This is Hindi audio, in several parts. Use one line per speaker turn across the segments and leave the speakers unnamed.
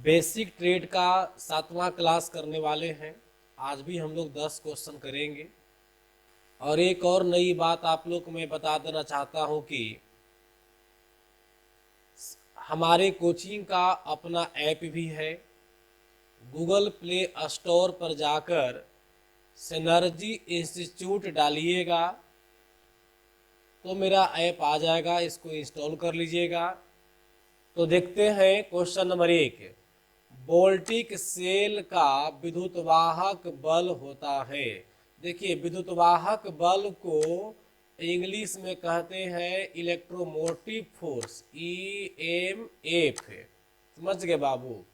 बेसिक ट्रेड का 7वां क्लास करने वाले हैं। आज भी हम लोग 10 क्वेश्चन करेंगे। और एक और नई बात आप लोग को मैं बता देना चाहता हूं कि हमारे कोचिंग का अपना ऐप भी है। गूगल प्ले स्टोर पर जाकर सिनर्जी इंस्टीट्यूट डालिएगा तो मेरा ऐप आ जाएगा, इसको इंस्टॉल कर लीजिएगा। तो देखते हैं क्वेश्चन नंबर 1। वोल्टिक सेल का विद्युतवाहक बल होता है। देखिए, विद्युतवाहक बल को इंग्लिश में कहते हैं इलेक्ट्रोमोटिव फोर्स, EMF। समझ गए बाबू।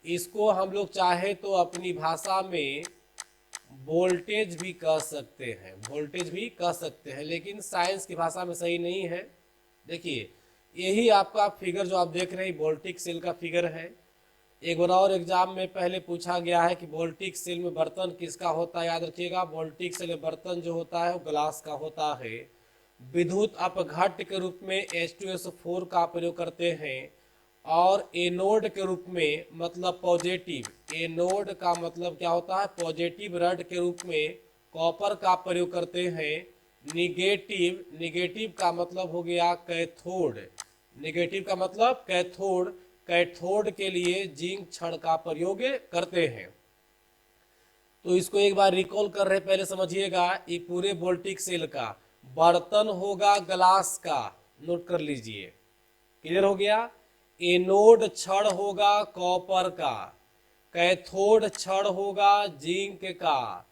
इसको हम लोग चाहे तो अपनी भाषा में वोल्टेज भी कह सकते हैं, वोल्टेज भी कह सकते हैं, लेकिन साइंस की भाषा में सही नहीं है। देखिए, यही आपका फिगर जो आप देख रहे हैं वोल्टिक सेल का फिगर है। एक बार और एग्जाम में पहले पूछा गया है कि वोल्टिक सेल में बर्तन किसका होता है। याद रखिएगा, वोल्टिक सेल में बर्तन जो होता है वो ग्लास का होता है। विद्युत अपघट्ट के रूप में H2SO4 का प्रयोग करते हैं। और एनोड के रूप में मतलब पॉजिटिव, एनोड का मतलब क्या होता है, पॉजिटिव रड के रूप में कॉपर का प्रयोग करते हैं। निगेटिव, निगेटिव का मतलब हो गया कैथोड, निगेटिव का मतलब कैथोड, कैथोड के लिए जिंक छड़ का प्रयोग करते हैं। तो इसको एक बार रिकॉल कर रहे, पहले समझिएगा। ये पूरे वोल्टिक सेल का बर्तन होगा ग्लास का, नोट कर लीजिए। क्लियर हो गया। एनोड छड़ होगा कॉपर का, कैथोड छड़ होगा जिंक का।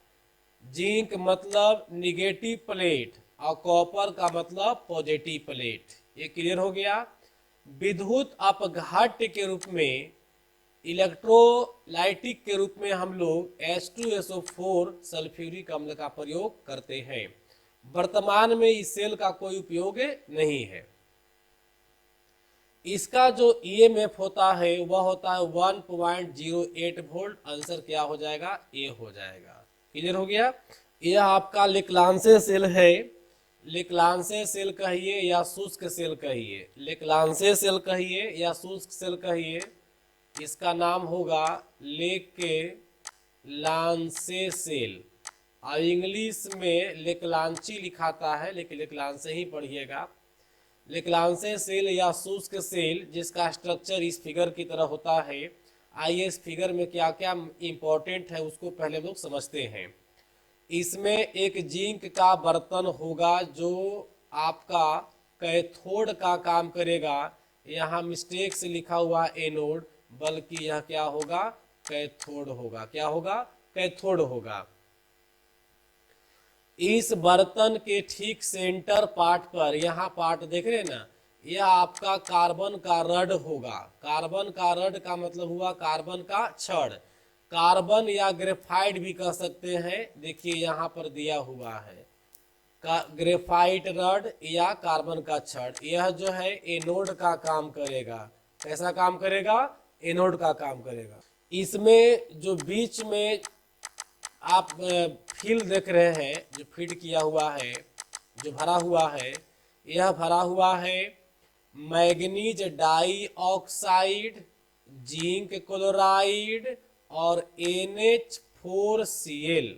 जिंक मतलब निगेटिव प्लेट और कॉपर का मतलब पॉजिटिव प्लेट। ये क्लियर हो गया। विद्युत अपघट्ट के रूप में, इलेक्ट्रोलाइटिक के रूप में हम लोग H2SO4 सल्फ्यूरिक अम्ल का प्रयोग करते हैं। वर्तमान में इस सेल का कोई उपयोग नहीं है। इसका जो EMF होता है वह होता है 1.08 वोल्ट। आंसर क्या हो जाएगा, ए हो जाएगा। क्लियर हो गया। यह आपका लेक्लांसे सेल है। लेक्लांसे सेल कहिए या शुष्क सेल कहिए, लेक्लांसे सेल कहिए या शुष्क सेल कहिए, इसका नाम होगा लेके लांसे सेल। और इंग्लिश में लेक्लांची लिखाता है, लेकिन लेक्लांसे ही पढ़िएगा। लेक्लांसे सेल या शुष्क सेल जिसका स्ट्रक्चर इस फिगर की तरह होता है। आइए इस फिगर में क्या क्या इंपॉर्टेंट है उसको पहले लोग समझते हैं। इसमें एक जिंक का बर्तन होगा जो आपका कैथोड का काम करेगा। यहाँ मिस्टेक से लिखा हुआ एनोड, बल्कि यह क्या होगा, कैथोड होगा। क्या होगा, कैथोड होगा। इस बर्तन के ठीक सेंटर पार्ट पर, यहाँ पार्ट देख रहे हैं ना, यह आपका कार्बन का रड होगा। कार्बन का रड का मतलब हुआ कार्बन का छड़। कार्बन या ग्रेफाइट भी कह सकते हैं। देखिए यहाँ पर दिया हुआ है ग्रेफाइट रड या कार्बन का छड़। यह जो है एनोड का काम करेगा। कैसा काम करेगा, एनोड का काम करेगा। इसमें जो बीच में आप फिल देख रहे हैं, जो फीड किया हुआ है, जो भरा हुआ है, यह भरा हुआ है manganese dioxide, zinc chloride और NH4Cl।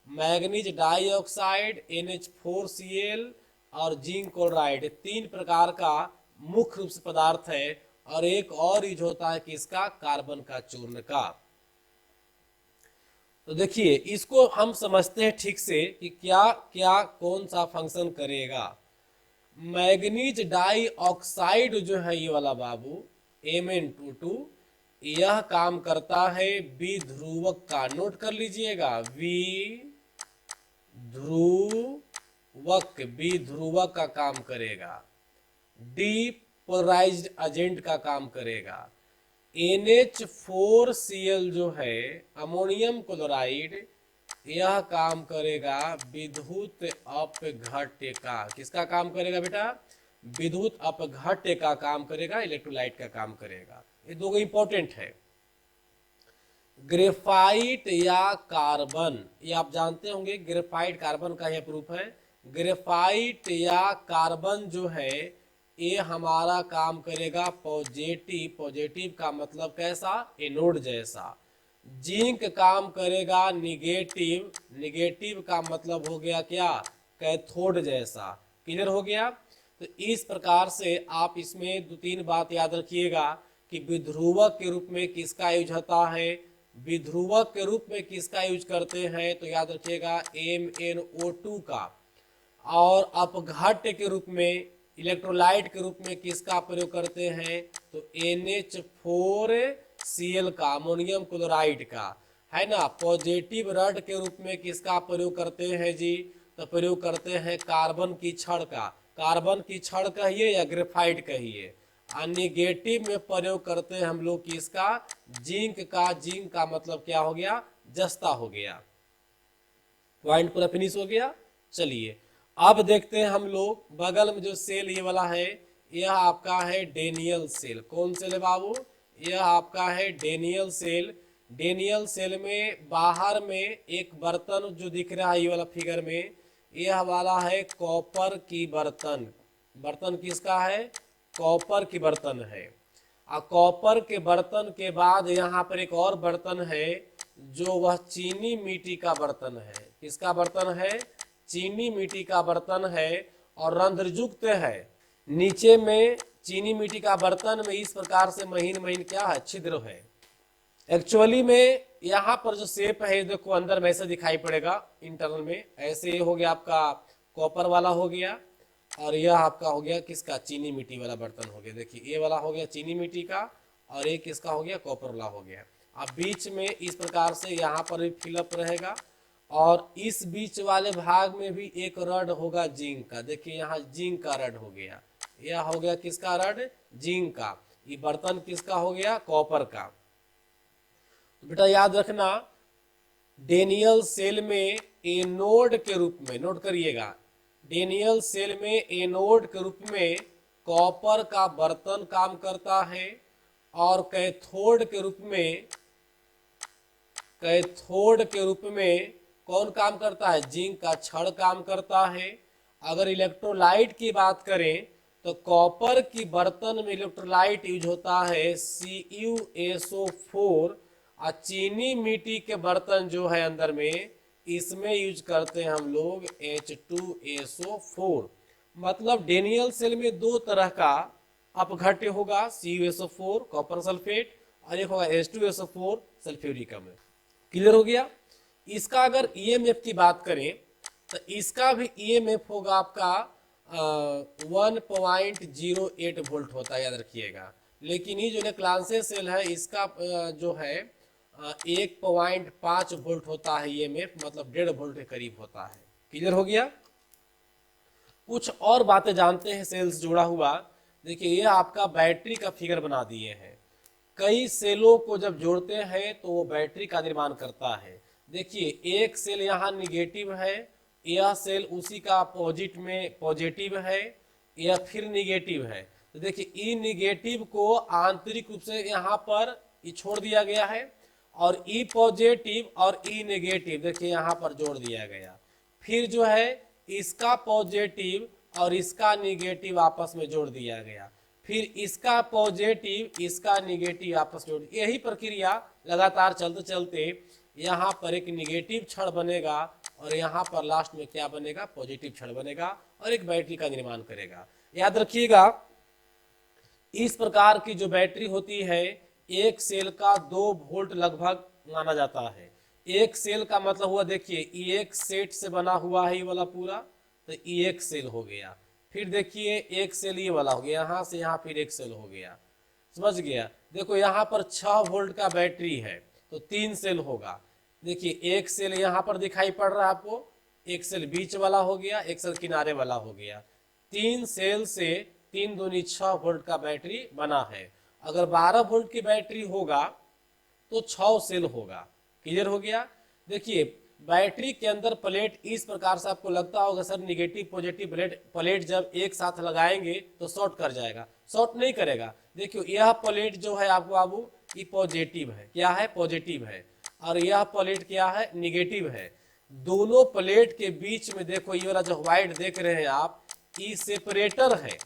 Manganese die oxide, NH4Cl और जिंक क्लोराइड, तीन प्रकार का मुख्य रूप से पदार्थ है। और एक और यूज होता है कि इसका कार्बन का चूर्ण का। तो देखिए, इसको हम समझते हैं ठीक से कि क्या क्या कौन सा फंक्शन करेगा। मैग्नीज डाई ऑक्साइड जो है ये वाला बाबू, Mn22, यह काम करता है विध्रुवक का। नोट कर लीजिएगा, विध्रुवक, विध्रुवक का काम करेगा। डीपोलराइज्ड एजेंट का काम करेगा। NH4Cl जो है अमोनियम क्लोराइड, यह काम करेगा विद्युत अपघट्य का। किसका काम करेगा बेटा, विद्युत अपघट्य का काम करेगा, इलेक्ट्रोलाइट का काम करेगा। ये दो इंपॉर्टेंट है। ग्रेफाइट या कार्बन, ये आप जानते होंगे, ग्रेफाइट कार्बन का यह प्रूफ है। ग्रेफाइट या कार्बन जो है ये हमारा काम करेगा पॉजिटिव, पॉजिटिव का मतलब कैसा, एनोड जैसा। जिंक काम करेगा निगेटिव, निगेटिव का मतलब हो गया क्या, कैथोड जैसा। क्लियर हो गया। तो इस प्रकार से आप इसमें दो तीन बात याद रखिएगा कि विध्रुवक के रूप में किसका यूज होता है, विध्रुवक के रूप में किसका यूज करते हैं, तो याद रखिएगा MnO2 का। और अपघट्य के रूप में, इलेक्ट्रोलाइट के रूप में किसका प्रयोग करते हैं, तो NH4Cl का, अमोनियम क्लोराइड का, है ना। पॉजिटिव रड के रूप में किसका प्रयोग करते हैं जी, तो प्रयोग करते हैं कार्बन की छड़ का, कार्बन की छड़ कहिए या ग्रेफाइट कहिए। और निगेटिव में प्रयोग करते हैं हम लोग किसका, जिंक का, जिंक का मतलब क्या हो गया, जस्ता हो गया। पॉइंट पूरा फिनिश हो गया। चलिए अब देखते हैं हम लोग बगल में जो सेल ये वाला है, यह आपका है डेनियल सेल। कौन सेल है बाबू, यह आपका है डेनियल सेल। डेनियल सेल में बाहर में एक बर्तन जो दिख रहा है ये वाला फिगर में, यह वाला है कॉपर की बर्तन। बर्तन किसका है, कॉपर की बर्तन है। और कॉपर के बर्तन के बाद यहाँ पर एक और बर्तन है जो वह चीनी मिट्टी का बर्तन है। किसका बर्तन है, चीनी मिट्टी का बर्तन है और रंध्रयुक्त है। नीचे में चीनी मिट्टी का बर्तन में इस प्रकार से महीन महीन क्या है, छिद्र है। एक्चुअली में यहाँ पर जो शेप है देखो अंदर में ऐसे दिखाई पड़ेगा, इंटरनल में ऐसे हो गया आपका कॉपर वाला हो गया, और यह आपका हो गया किसका, चीनी मिट्टी वाला बर्तन हो गया। देखिए ये वाला हो गया चीनी मिट्टी का और एक किसका हो गया, कॉपर वाला हो गया। अब बीच में इस प्रकार से यहाँ पर भी फिलअप रहेगा और इस बीच वाले भाग में भी एक रड होगा जिंक का। देखिए यहाँ जिंक का रड हो गया, यह हो गया किसका रड, जिंक का। ये बर्तन किसका हो गया, कॉपर का। तो बेटा याद रखना डेनियल सेल में एनोड के रूप में, नोट करिएगा, डेनियल सेल में एनोड के रूप में कॉपर का बर्तन काम करता है और कैथोड के रूप में, कैथोड के रूप में कौन काम करता है, जिंक का छड़ काम करता है। अगर इलेक्ट्रोलाइट की बात करें तो कॉपर की बर्तन में इलेक्ट्रोलाइट यूज होता है CuSO4 और चीनी मिट्टी के बर्तन जो है अंदर में इसमें यूज करते हैं हम लोग H2SO4। मतलब डेनियल सेल में दो तरह का अपघट्य होगा, CuSO4 कॉपर सल्फेट और एक होगा H2SO4 सल्फ्यूरिक अम्ल। क्लियर हो गया। इसका अगर EMF की बात करें तो इसका भी EMF होगा आपका 1.08 वोल्ट होता है, याद रखिएगा। लेकिन ये जो नेक्लांसे सेल है इसका जो है 1.5 वोल्ट होता है EMF, मतलब 1.5 वोल्ट के करीब होता है। क्लियर हो गया। कुछ और बातें जानते हैं सेल्स जोड़ा हुआ। देखिए ये आपका बैटरी का फिगर बना दिए हैं। कई सेलों को जब जोड़ते हैं तो वो बैटरी का निर्माण करता है। देखिए एक सेल यहाँ निगेटिव है, यह सेल उसी का अपोजिट में पॉजिटिव है, यह फिर निगेटिव है। तो देखिए ई निगेटिव को आंतरिक रूप से यहाँ पर ये छोड़ दिया गया है और ई पॉजिटिव और ई नेगेटिव देखिए यहाँ पर जोड़ दिया गया। फिर जो है इसका पॉजिटिव और इसका निगेटिव आपस में जोड़ दिया गया, फिर इसका पॉजिटिव इसका निगेटिव आपस में जोड़, यही प्रक्रिया लगातार चलते चलते यहाँ पर एक निगेटिव छड़ बनेगा और यहाँ पर लास्ट में क्या बनेगा, पॉजिटिव छड़ बनेगा और एक बैटरी का निर्माण करेगा। याद रखिएगा इस प्रकार की जो बैटरी होती है एक सेल का 2 वोल्ट लगभग माना जाता है। एक सेल का मतलब हुआ देखिए ये एक सेट से बना हुआ है ये वाला पूरा, तो ये एक सेल हो गया। फिर देखिए एक सेल ये वाला हो गया, यहाँ से यहाँ फिर एक सेल हो गया, समझ गया। देखो यहाँ पर 6 वोल्ट का बैटरी है तो 3 सेल होगा। देखिए एक सेल यहाँ पर दिखाई पड़ रहा है आपको, एक सेल बीच वाला हो गया, एक सेल किनारे वाला हो गया। 3 सेल से 3 दूनी 6 वोल्ट का बैटरी बना है। अगर 12 वोल्ट की बैटरी होगा तो 6 सेल होगा। क्लियर हो गया। देखिए बैटरी के अंदर प्लेट इस प्रकार से आपको लगता होगा सर निगेटिव पॉजिटिव प्लेट जब एक साथ लगाएंगे तो शॉर्ट कर जाएगा, शॉर्ट नहीं करेगा। देखियो यह प्लेट जो है आपको बाबू ये पॉजिटिव है, क्या है, पॉजिटिव है, और यह प्लेट क्या है, निगेटिव है। दोनों प्लेट के बीच में देखो ये वाला जो व्हाइट देख रहे हैं आप, ये सेपरेटर है।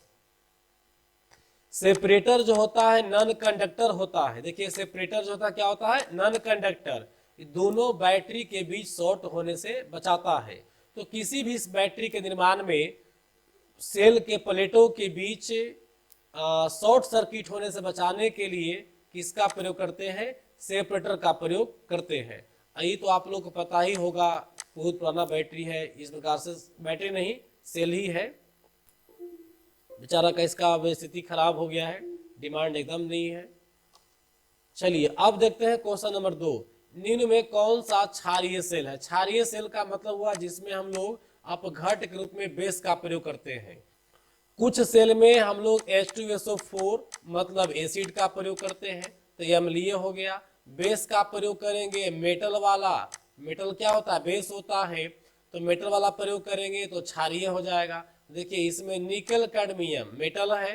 सेपरेटर जो होता है नॉन कंडक्टर होता है। देखिए सेपरेटर जो होता है क्या होता है, नॉन कंडक्टर, दोनों बैटरी के बीच शॉर्ट होने से बचाता है। तो किसी भी इस बैटरी के निर्माण में सेल के प्लेटों के बीच शॉर्ट सर्किट होने से बचाने के लिए किसका प्रयोग करते हैं, सेपरेटर का प्रयोग करते हैं। ये तो आप लोग को पता ही होगा, बहुत पुराना बैटरी है, इस प्रकार से बैटरी नहीं सेल ही है। बेचारा का इसका स्थिति खराब हो गया है, डिमांड एकदम नहीं है। चलिए अब देखते हैं क्वेश्चन नंबर 2, निम्न में कौन सा क्षारीय सेल है। क्षारीय सेल का मतलब हुआ जिसमें हम लोग अपघट के रूप में बेस का प्रयोग करते हैं। कुछ सेल में हम लोग H2SO4 मतलब एसिड का प्रयोग करते हैं, तो ये अम्लीय हो गया। बेस का प्रयोग करेंगे मेटल वाला, मेटल क्या होता है, बेस होता है, तो मेटल वाला प्रयोग करेंगे तो क्षारीय हो जाएगा। देखिए इसमें निकल कैडमियम मेटल है,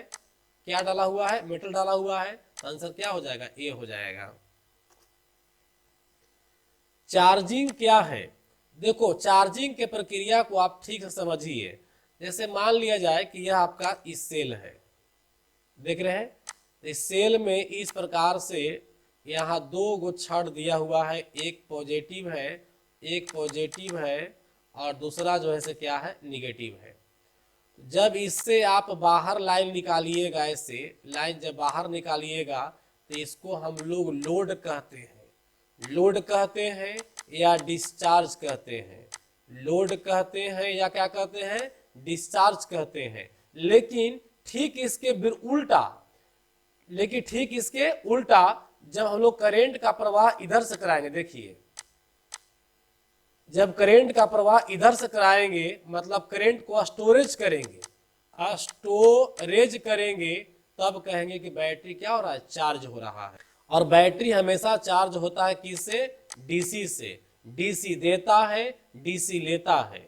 क्या डाला हुआ है, मेटल डाला हुआ है, तो आंसर क्या हो जाएगा, ए हो जाएगा। चार्जिंग क्या है, देखो चार्जिंग के प्रक्रिया को आप ठीक से समझिए। जैसे मान लिया जाए कि यह आपका इस सेल है, देख रहे हैं, इस सेल में इस प्रकार से यहाँ दो गो छड़ दिया हुआ है, एक पॉजिटिव है, एक पॉजिटिव है और दूसरा जो है से क्या है, निगेटिव है। जब इससे आप बाहर लाइन निकालिएगा, ऐसे लाइन जब बाहर निकालिएगा तो इसको हम लोग लोड कहते हैं, लोड कहते हैं या डिस्चार्ज कहते हैं, लोड कहते हैं या क्या कहते हैं, डिस्चार्ज कहते हैं। लेकिन ठीक इसके उल्टा, लेकिन ठीक इसके उल्टा जब हम लोग करंट का प्रवाह इधर से कराएंगे, देखिए जब करंट का प्रवाह इधर से कराएंगे मतलब करंट को स्टोरेज करेंगे, स्टोरेज करेंगे, तब कहेंगे कि बैटरी क्या हो रहा है, चार्ज हो रहा है। और बैटरी हमेशा चार्ज होता है किससे, डीसी से, डीसी देता है, डीसी लेता है।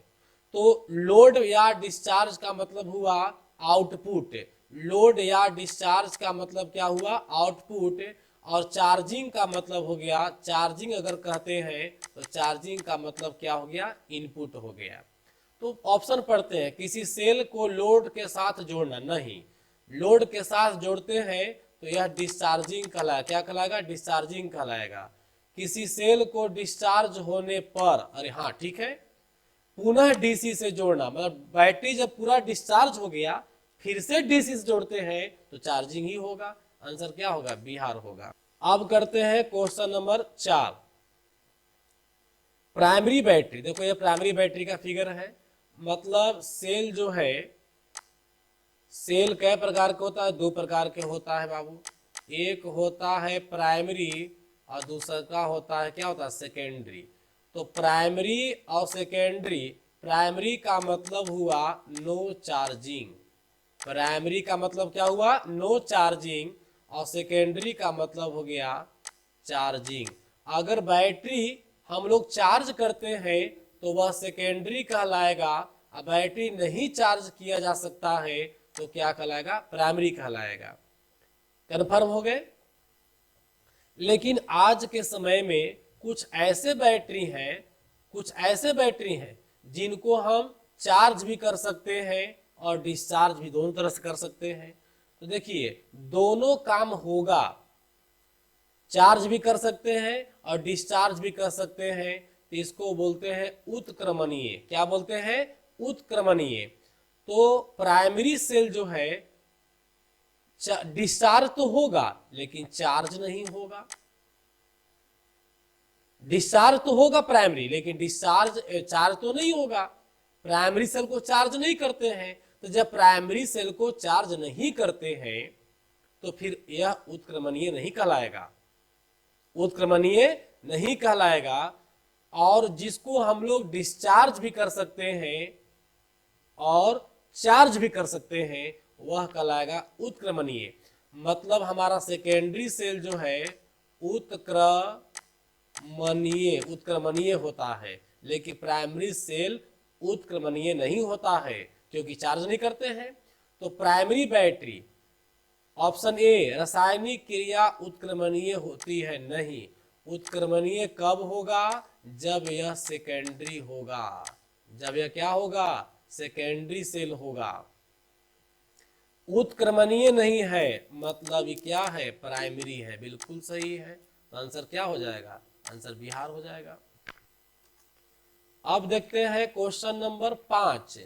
तो लोड या डिस्चार्ज का मतलब हुआ आउटपुट, लोड या डिस्चार्ज का मतलब क्या हुआ, आउटपुट। और चार्जिंग का मतलब हो गया, चार्जिंग अगर कहते हैं तो चार्जिंग का मतलब क्या हो गया, इनपुट हो गया। तो ऑप्शन पढ़ते हैं, किसी सेल को लोड के साथ जोड़ना, नहीं, लोड के साथ जोड़ते हैं तो यह डिस्चार्जिंग कहलाएगा, क्या कहलाएगा, डिस्चार्जिंग कहलाएगा। किसी सेल को डिस्चार्ज होने पर, अरे हाँ ठीक है, पुनः डीसी से जोड़ना, मतलब बैटरी जब पूरा डिस्चार्ज हो गया फिर से डीसी से जोड़ते हैं तो चार्जिंग ही होगा। आंसर क्या होगा, बिहार होगा। अब करते हैं क्वेश्चन नंबर 4, प्राइमरी बैटरी। देखो ये प्राइमरी बैटरी का फिगर है, मतलब सेल जो है, सेल कई प्रकार के होता है, दो प्रकार के होता है बाबू, एक होता है प्राइमरी और दूसरा का होता है क्या होता है, सेकेंडरी। तो प्राइमरी और सेकेंडरी, प्राइमरी का मतलब हुआ नो चार्जिंग, प्राइमरी का मतलब क्या हुआ, नो चार्जिंग, और सेकेंडरी का मतलब हो गया चार्जिंग। अगर बैटरी हम लोग चार्ज करते हैं तो वह सेकेंडरी कहलाएगा, और बैटरी नहीं चार्ज किया जा सकता है तो क्या कहलाएगा, प्राइमरी कहलाएगा। कन्फर्म हो गए। लेकिन आज के समय में कुछ ऐसे बैटरी हैं, कुछ ऐसे बैटरी हैं जिनको हम चार्ज भी कर सकते हैं और डिस्चार्ज भी, दोनों तरह से कर सकते हैं। तो देखिए दोनों काम होगा, चार्ज भी कर सकते हैं और डिस्चार्ज भी कर सकते हैं, तो इसको बोलते हैं उत्क्रमणीय। क्या बोलते हैं, उत्क्रमणीय। तो प्राइमरी सेल जो है डिस्चार्ज तो होगा लेकिन चार्ज नहीं होगा, डिस्चार्ज तो होगा प्राइमरी लेकिन डिस्चार्ज चार्ज तो नहीं होगा। प्राइमरी सेल को चार्ज नहीं करते हैं, तो जब प्राइमरी सेल को चार्ज नहीं करते हैं तो फिर यह उत्क्रमणीय नहीं कहलाएगा, उत्क्रमणीय नहीं कहलाएगा। और जिसको हम लोग डिस्चार्ज भी कर सकते हैं और चार्ज भी कर सकते हैं वह कहलाएगा उत्क्रमणीय। मतलब हमारा सेकेंडरी सेल जो है उत्क्रमणीय, उत्क्रमणीय होता है, लेकिन प्राइमरी सेल उत्क्रमणीय नहीं होता है क्योंकि चार्ज नहीं करते हैं। तो प्राइमरी बैटरी, ऑप्शन ए, रासायनिक क्रिया उत्क्रमणीय होती है, नहीं, उत्क्रमणीय कब होगा, जब यह सेकेंडरी होगा, जब यह क्या होगा, सेकेंडरी सेल होगा। उत्क्रमणीय नहीं है, मतलब ये क्या है, प्राइमरी है। बिल्कुल सही है, तो आंसर क्या हो जाएगा, आंसर बिहार हो जाएगा। अब देखते हैं question number 5,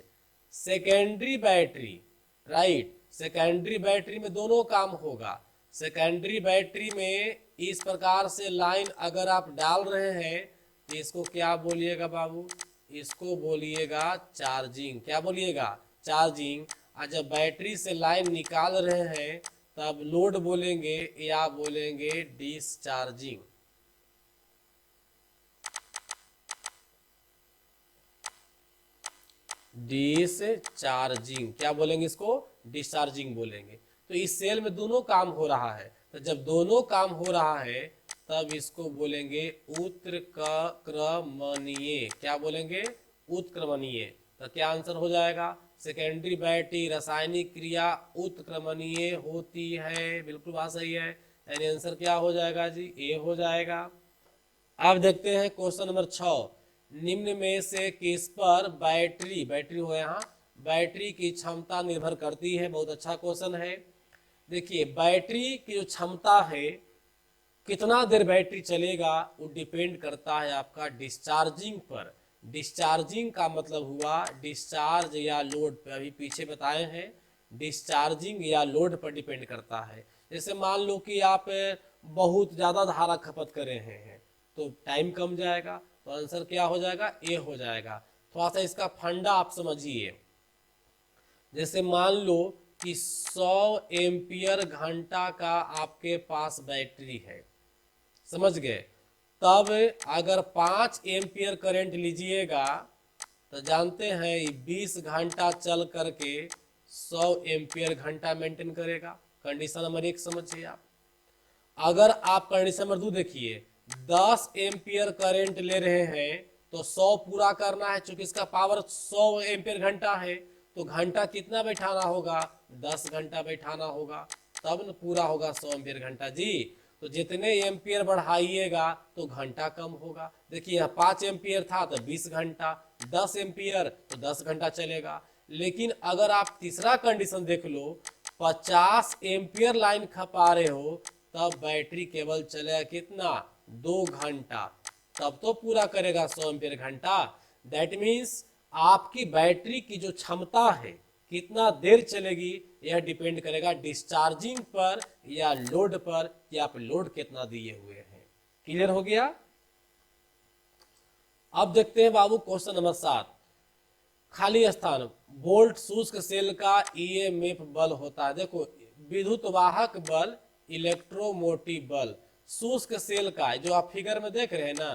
secondary battery. Right, secondary battery में दोनों काम होगा। सेकेंडरी बैटरी में इस प्रकार से लाइन अगर आप डाल रहे हैं तो इसको क्या बोलिएगा बाबू, इसको बोलिएगा चार्जिंग। क्या बोलिएगा, चार्जिंग। और जब बैटरी से लाइन निकाल रहे हैं तब लोड बोलेंगे या बोलेंगे डिस्चार्जिंग। डिस्चार्जिंग क्या बोलेंगे, इसको डिस्चार्जिंग बोलेंगे। तो इस सेल में दोनों काम हो रहा है, तो जब दोनों काम हो रहा है तब इसको बोलेंगे उत्क्रमणीय। क्या बोलेंगे, उत्क्रमणीय। तो क्या आंसर हो जाएगा, सेकेंडरी बैटरी रासायनिक क्रिया उत्क्रमणीय होती है। बिल्कुल बात सही है, यानी आंसर क्या हो जाएगा जी, ए हो जाएगा। अब देखते हैं क्वेश्चन नंबर 6, निम्न में से किस पर बैटरी, बैटरी हो यहाँ, बैटरी की क्षमता निर्भर करती है। बहुत अच्छा क्वेश्चन है। देखिए बैटरी की जो क्षमता है, कितना देर बैटरी चलेगा, वो डिपेंड करता है आपका डिस्चार्जिंग पर। डिस्चार्जिंग का मतलब हुआ डिस्चार्ज या लोड पर, अभी पीछे बताए हैं, डिस्चार्जिंग या लोड पर डिपेंड करता है। जैसे मान लो कि आप बहुत ज़्यादा धारा खपत कर रहे हैं तो टाइम कम जाएगा, तो आंसर क्या हो जाएगा, ए हो जाएगा। थोड़ा सा इसका फंडा आप समझिए। जैसे मान लो कि 100 एम्पियर घंटा का आपके पास बैटरी है, समझ गए। तब अगर 5 एम्पियर करंट लीजिएगा तो जानते हैं 20 घंटा चल करके 100 एम्पियर घंटा मेंटेन करेगा। कंडीशन नंबर 1 समझिए आप। अगर आप कंडीशन नंबर 2 देखिए, 10 एम्पियर करंट ले रहे हैं तो 100 पूरा करना है, चूंकि इसका पावर 100 एम्पियर घंटा है तो घंटा कितना बैठाना होगा, 10 घंटा बैठाना होगा, तब न पूरा होगा 100 एम्पियर घंटा जी। तो जितने एम्पियर बढ़ाइएगा तो घंटा कम होगा। देखिए यहाँ 5 एम्पियर था तो 20 घंटा, 10 एम्पियर तो 10 घंटा चलेगा। लेकिन अगर आप तीसरा कंडीशन देख लो, 50 एम्पियर लाइन खपा रहे हो तब बैटरी केवल चलेगा कितना, 2 घंटा, तब तो पूरा करेगा 100 एम्पियर घंटा। दैट मीन्स आपकी बैटरी की जो क्षमता है कितना देर चलेगी, यह डिपेंड करेगा डिस्चार्जिंग पर या लोड पर, कि आप लोड कितना दिए हुए हैं। क्लियर हो गया। अब देखते हैं बाबू क्वेश्चन नंबर 7, खाली स्थान, वोल्ट शुष्क सेल का ईएमएफ बल होता है। देखो विद्युत वाहक बल, इलेक्ट्रोमोटिव बल, शुष्क सेल का जो आप फिगर में देख रहे हैं ना,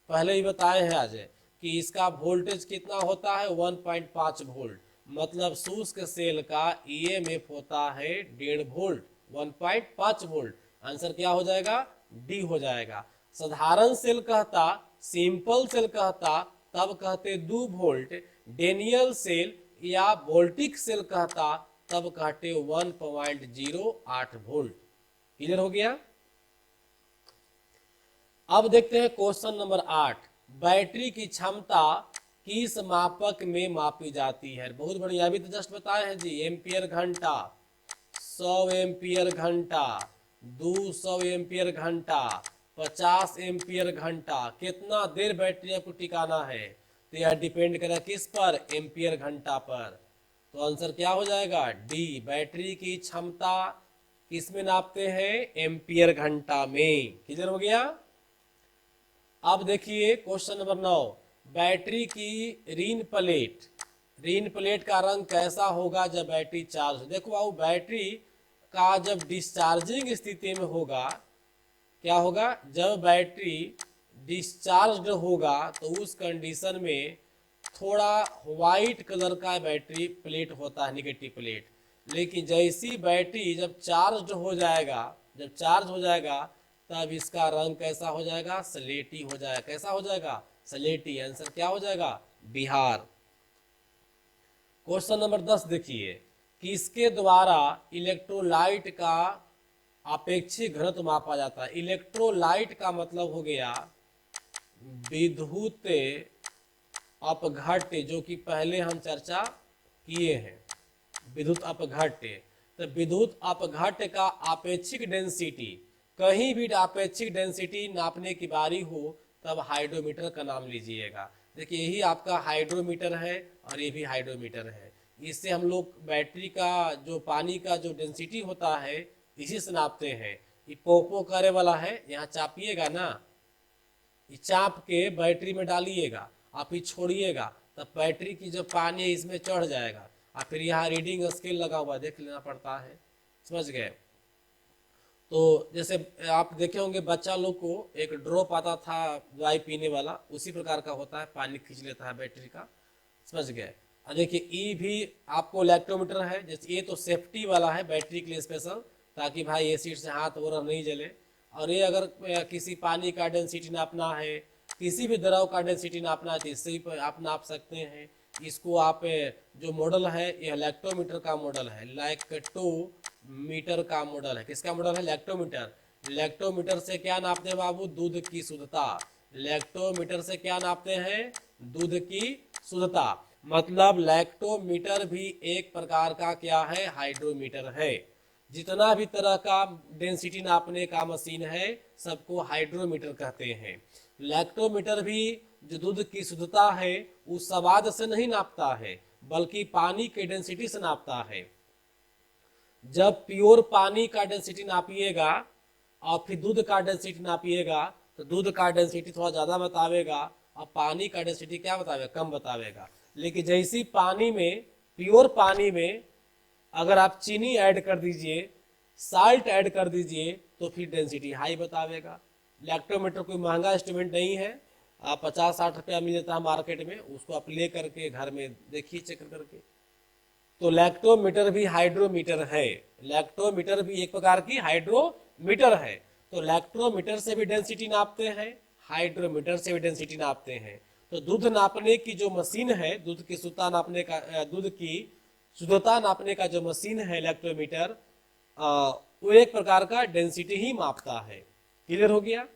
पहले ही बताए हैं आज कि इसका वोल्टेज कितना होता है, 1.5 वोल्ट। मतलब शुष्क सेल का ईएमएफ होता है 1.5 वोल्ट, 1.5 वोल्ट। आंसर क्या हो जाएगा, डी हो जाएगा। साधारण सेल कहता, सिंपल सेल कहता तब कहते 2 वोल्ट, डेनियल सेल या वोल्टिक सेल कहता तब कहते 1.08 वोल्ट। क्लियर हो गया। अब देखते हैं क्वेश्चन नंबर 8, बैटरी की क्षमता किस मापक में मापी जाती है। बहुत बढ़िया, अभी तो जस्ट बताए हैं जी, एम्पियर घंटा, 100 एम्पियर घंटा, 200 एम्पियर घंटा, 50 एम्पियर घंटा। कितना देर बैटरी आपको टिकाना है, तो यह डिपेंड करेगा किस पर, एम्पियर घंटा पर। तो आंसर क्या हो जाएगा, डी। बैटरी की क्षमता किस में नापते हैं, एम्पियर घंटा में। क्लियर हो गया। अब देखिए क्वेश्चन नंबर 9, बैटरी की ऋण प्लेट, ऋण प्लेट का रंग कैसा होगा जब बैटरी चार्ज हो। देखो बाबू बैटरी का जब डिस्चार्जिंग स्थिति में होगा, क्या होगा, जब बैटरी डिस्चार्ज होगा तो उस कंडीशन में थोड़ा व्हाइट कलर का बैटरी प्लेट होता है, निगेटिव प्लेट। लेकिन जैसी बैटरी जब चार्ज हो जाएगा, जब चार्ज हो जाएगा तब इसका रंग कैसा हो जाएगा, स्लेटी हो जाएगा। कैसा हो जाएगा, स्लेटी। आंसर क्या हो जाएगा, बिहार। क्वेश्चन नंबर 10 देखिए, किसके द्वारा इलेक्ट्रोलाइट का आपेक्षिक घनत्व मापा जाता है। इलेक्ट्रोलाइट का मतलब हो गया विद्युत अपघट्य, जो कि पहले हम चर्चा किए हैं। विद्युत अपघट्य। तो विद्युत अपघट्य का आपेक्षिक डेंसिटी, कहीं भी आपेक्षिक डेंसिटी नापने की बारी हो तब हाइड्रोमीटर का नाम लीजिएगा। देखिए यही आपका हाइड्रोमीटर है और ये भी हाइड्रोमीटर है। इससे हम लोग बैटरी का जो पानी का जो डेंसिटी होता है इसी से नापते हैं। ये पोपो करे वाला है, यहाँ चापिएगा ना, ये चाप के बैटरी में डालिएगा, आप ही छोड़िएगा तब बैटरी की जो पानी है इसमें चढ़ जाएगा। और फिर यहाँ रीडिंग स्केल लगा हुआ देख लेना पड़ता है, समझ गए। तो जैसे आप देखे होंगे बच्चा लोग को एक ड्रॉप आता था दवाई पीने वाला, उसी प्रकार का होता है, पानी खींच लेता है बैटरी का, समझ गए। और देखिए ई भी आपको इलेक्ट्रोमीटर है, जैसे ये तो सेफ्टी वाला है बैटरी के लिए स्पेशल, ताकि भाई एसिड से हाथ वगैरह नहीं जले। और ये अगर किसी पानी का डेंसिटी नापना है, किसी भी द्रव का डेंसिटी नापना है तो इससे भी आप नाप सकते हैं। इसको आप जो मॉडल है ये लैक्टोमीटर का मॉडल है, लैक्टोमीटर का मॉडल है। किसका मॉडल है? लैक्टोमीटर। लैक्टोमीटर से क्या नापते हैं बाबू? दूध की शुद्धता। लैक्टोमीटर से क्या नापते हैं? दूध की शुद्धता। मतलब लैक्टोमीटर भी एक प्रकार का क्या है? हाइड्रोमीटर है। जितना भी तरह का डेंसिटी नापने का मशीन है सबको हाइड्रोमीटर कहते हैं। लैक्टोमीटर भी जो दूध की शुद्धता है उस स्वाद से नहीं नापता है बल्कि पानी के डेंसिटी से नापता है। जब प्योर पानी का डेंसिटी नापिएगा और फिर दूध का डेंसिटी नापिएगा तो दूध का डेंसिटी थोड़ा ज़्यादा बतावेगा और पानी का डेंसिटी क्या बतावेगा? कम बतावेगा। लेकिन जैसी पानी में, प्योर पानी में अगर आप चीनी ऐड कर दीजिए, साल्ट ऐड कर दीजिए तो फिर डेंसिटी हाई बतावेगा। लैक्टोमीटर कोई महंगा इंस्ट्रूमेंट नहीं है, आप 50-60 रुपया मिल जाता है मार्केट में, उसको आप ले करके घर में देखिए चेक करके। तो लैक्टोमीटर भी हाइड्रोमीटर है, लैक्टोमीटर भी एक प्रकार की हाइड्रोमीटर है। तो लैक्टोमीटर से भी डेंसिटी नापते हैं, हाइड्रोमीटर से भी डेंसिटी नापते हैं। तो दूध नापने की जो मशीन है, दूध की शुद्धता नापने का, दूध की शुद्धता नापने का जो मशीन है लैक्टोमीटर, वो एक प्रकार का डेंसिटी ही मापता है। क्लियर हो गया?